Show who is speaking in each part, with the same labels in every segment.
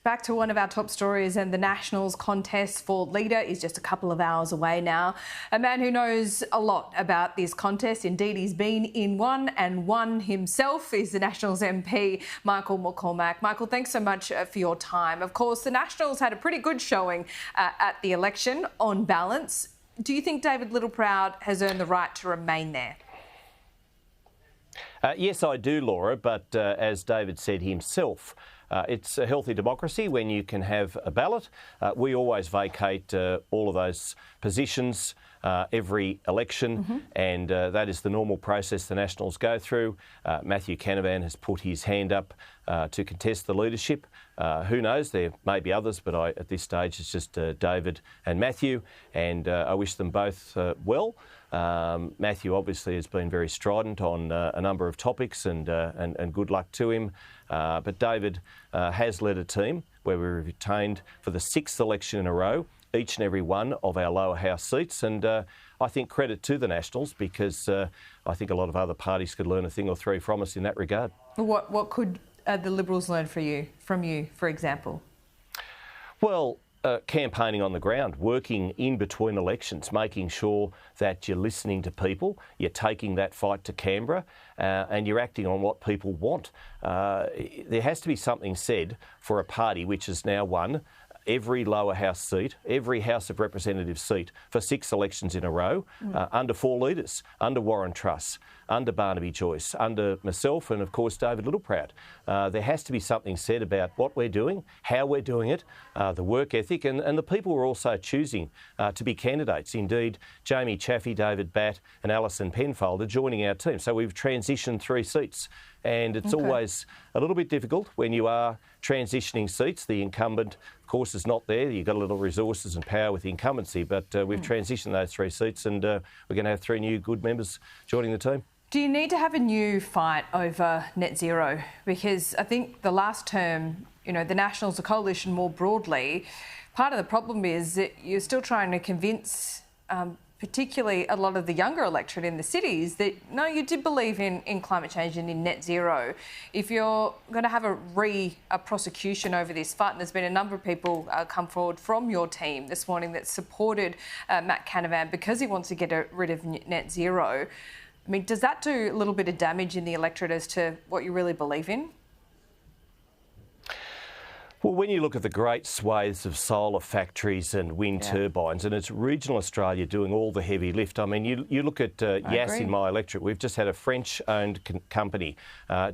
Speaker 1: Back to one of our top stories, and the Nationals contest for leader is just a couple of hours away now. A man who knows a lot about this contest, indeed he's been in one and won himself, is the Nationals MP, Michael McCormack. Michael, thanks so much for your time. Of course, the Nationals had a pretty good showing at the election on balance. Do you think David Littleproud has earned the right to remain there?
Speaker 2: Yes, I do, Laura, but as David said himself, it's a healthy democracy when you can have a ballot. We always vacate all of those positions every election, and that is the normal process the Nationals go through. Matthew Canavan has put his hand up to contest the leadership. Who knows, there may be others, but at this stage it's just David and Matthew, and I wish them both well. Matthew obviously has been very strident on a number of topics, and good luck to him. But David has led a team where we retained for the sixth election in a row each and every one of our lower house seats, and I think credit to the Nationals, because I think a lot of other parties could learn a thing or three from us in that regard.
Speaker 1: What could the Liberals learn from you, for example?
Speaker 2: Well, campaigning on the ground, working in between elections, making sure that you're listening to people, you're taking that fight to Canberra, and you're acting on what people want. There has to be something said for a party which has now won every lower house seat, every House of Representatives seat for 6 elections in a row, under 4 leaders, under Warren Truss, under Barnaby Joyce, under myself, and of course David Littleproud. There has to be something said about what we're doing, how we're doing it, the work ethic, and the people we're also choosing to be candidates. Indeed, Jamie Chaffey, David Batt and Alison Penfold are joining our team. So we've transitioned 3 seats. And it's always a little bit difficult when you are transitioning seats. The incumbent, of course, is not there. You've got a little resources and power with the incumbency, but we've transitioned those 3 seats, and we're going to have 3 new good members joining the team.
Speaker 1: Do you need to have a new fight over net zero? Because I think the last term, the Nationals, the coalition more broadly, part of the problem is that you're still trying to convince particularly a lot of the younger electorate in the cities that, no, you did believe in climate change and in net zero. If you're going to have a prosecution over this fight, and there's been a number of people come forward from your team this morning that supported Matt Canavan because he wants to get rid of net zero. I mean, does that do a little bit of damage in the electorate as to what you really believe in?
Speaker 2: Well, when you look at the great swathes of solar factories and wind turbines, and it's regional Australia doing all the heavy lift. I mean, you look at Yass in my electorate. We've just had a French-owned company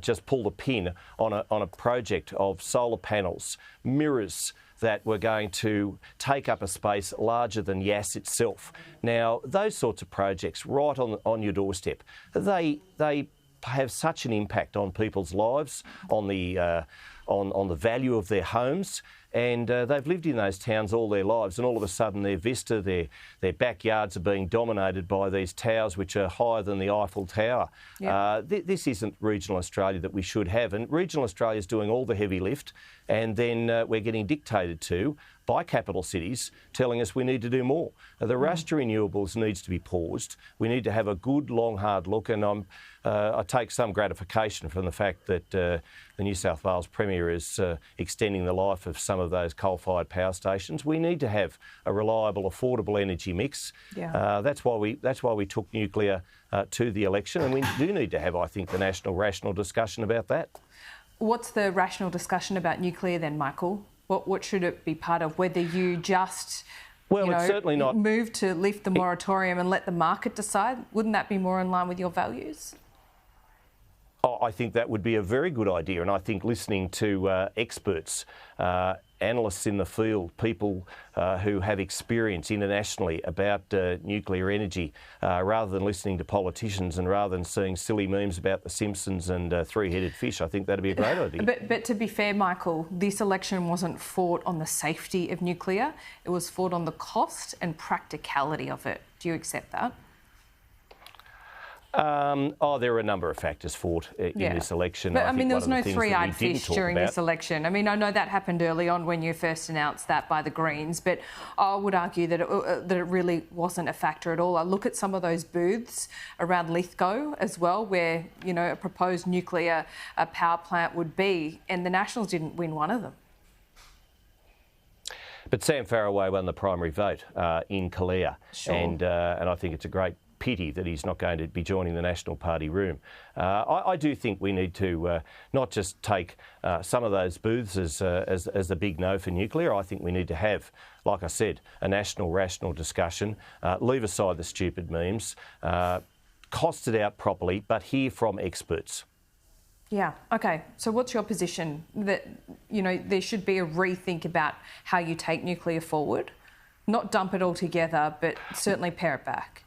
Speaker 2: just pull the pin on a project of solar panels, mirrors that were going to take up a space larger than Yass itself. Now, those sorts of projects right on your doorstep, they have such an impact on people's lives, on the value of their homes, and they've lived in those towns all their lives, and all of a sudden their vista, their backyards are being dominated by these towers which are higher than the Eiffel Tower. This isn't regional Australia that we should have, and regional Australia is doing all the heavy lift, and then we're getting dictated to by capital cities telling us we need to do more. The rush to renewables needs to be paused. We need to have a good, long, hard look, and I take some gratification from the fact that the New South Wales Premier is extending the life of some of those coal-fired power stations. We need to have a reliable, affordable energy mix. That's why we took nuclear to the election, and we do need to have, I think, the national rational discussion about that.
Speaker 1: What's the rational discussion about nuclear then, Michael? What should it be part of? Whether you just
Speaker 2: it's certainly not
Speaker 1: move to lift the moratorium and let the market decide? Wouldn't that be more in line with your values?
Speaker 2: I think that would be a very good idea, and I think listening to experts, analysts in the field, people who have experience internationally about nuclear energy, rather than listening to politicians and rather than seeing silly memes about the Simpsons and three-headed fish, I think that'd be a great idea.
Speaker 1: But to be fair, Michael, this election wasn't fought on the safety of nuclear. It was fought on the cost and practicality of it. Do you accept that?
Speaker 2: There are a number of factors fought in this election.
Speaker 1: But I mean, there was no three-eyed fish during this election. I mean, I know that happened early on when you first announced that by the Greens, but I would argue that it really wasn't a factor at all. I look at some of those booths around Lithgow as well, where, a proposed nuclear power plant would be, and the Nationals didn't win one of them.
Speaker 2: But Sam Farraway won the primary vote in Calare,
Speaker 1: Sure.
Speaker 2: and I think it's a great pity that he's not going to be joining the National Party room. I do think we need to not just take some of those booths as the big no for nuclear. I think we need to have, like I said, a national, rational discussion, leave aside the stupid memes, cost it out properly, but hear from experts.
Speaker 1: Yeah, okay. So what's your position? That, you know, there should be a rethink about how you take nuclear forward? Not dump it all together, but certainly pare it back.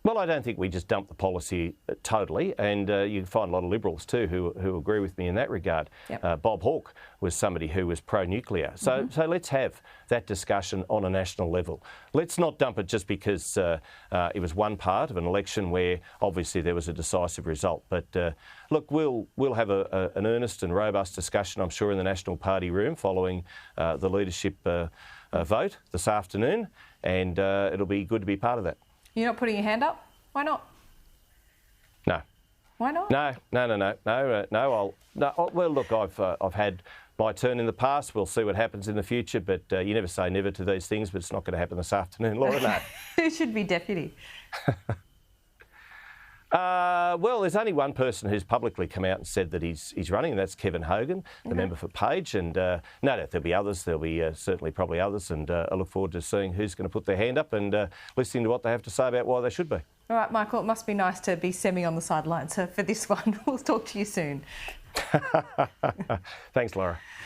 Speaker 2: Well, I don't think we just dump the policy totally, and you can find a lot of Liberals too who agree with me in that regard.
Speaker 1: Yep.
Speaker 2: Bob Hawke was somebody who was pro-nuclear. So let's have that discussion on a national level. Let's not dump it just because it was one part of an election where obviously there was a decisive result. But look, we'll have an earnest and robust discussion, I'm sure, in the National Party room following the leadership vote this afternoon, and it'll be good to be part of that.
Speaker 1: You're not putting your hand up? Why not?
Speaker 2: No.
Speaker 1: Why not?
Speaker 2: No. Well, look, I've had my turn in the past. We'll see what happens in the future, but you never say never to these things, but it's not going to happen this afternoon, Laura, no.
Speaker 1: Who should be deputy?
Speaker 2: Well, there's only one person who's publicly come out and said that he's running, and that's Kevin Hogan, the member for Page. And no doubt there'll be others. There'll be certainly probably others. And I look forward to seeing who's going to put their hand up and listening to what they have to say about why they should be.
Speaker 1: All right, Michael, it must be nice to be semi on the sidelines. So for this one, we'll talk to you soon.
Speaker 2: Thanks, Laura.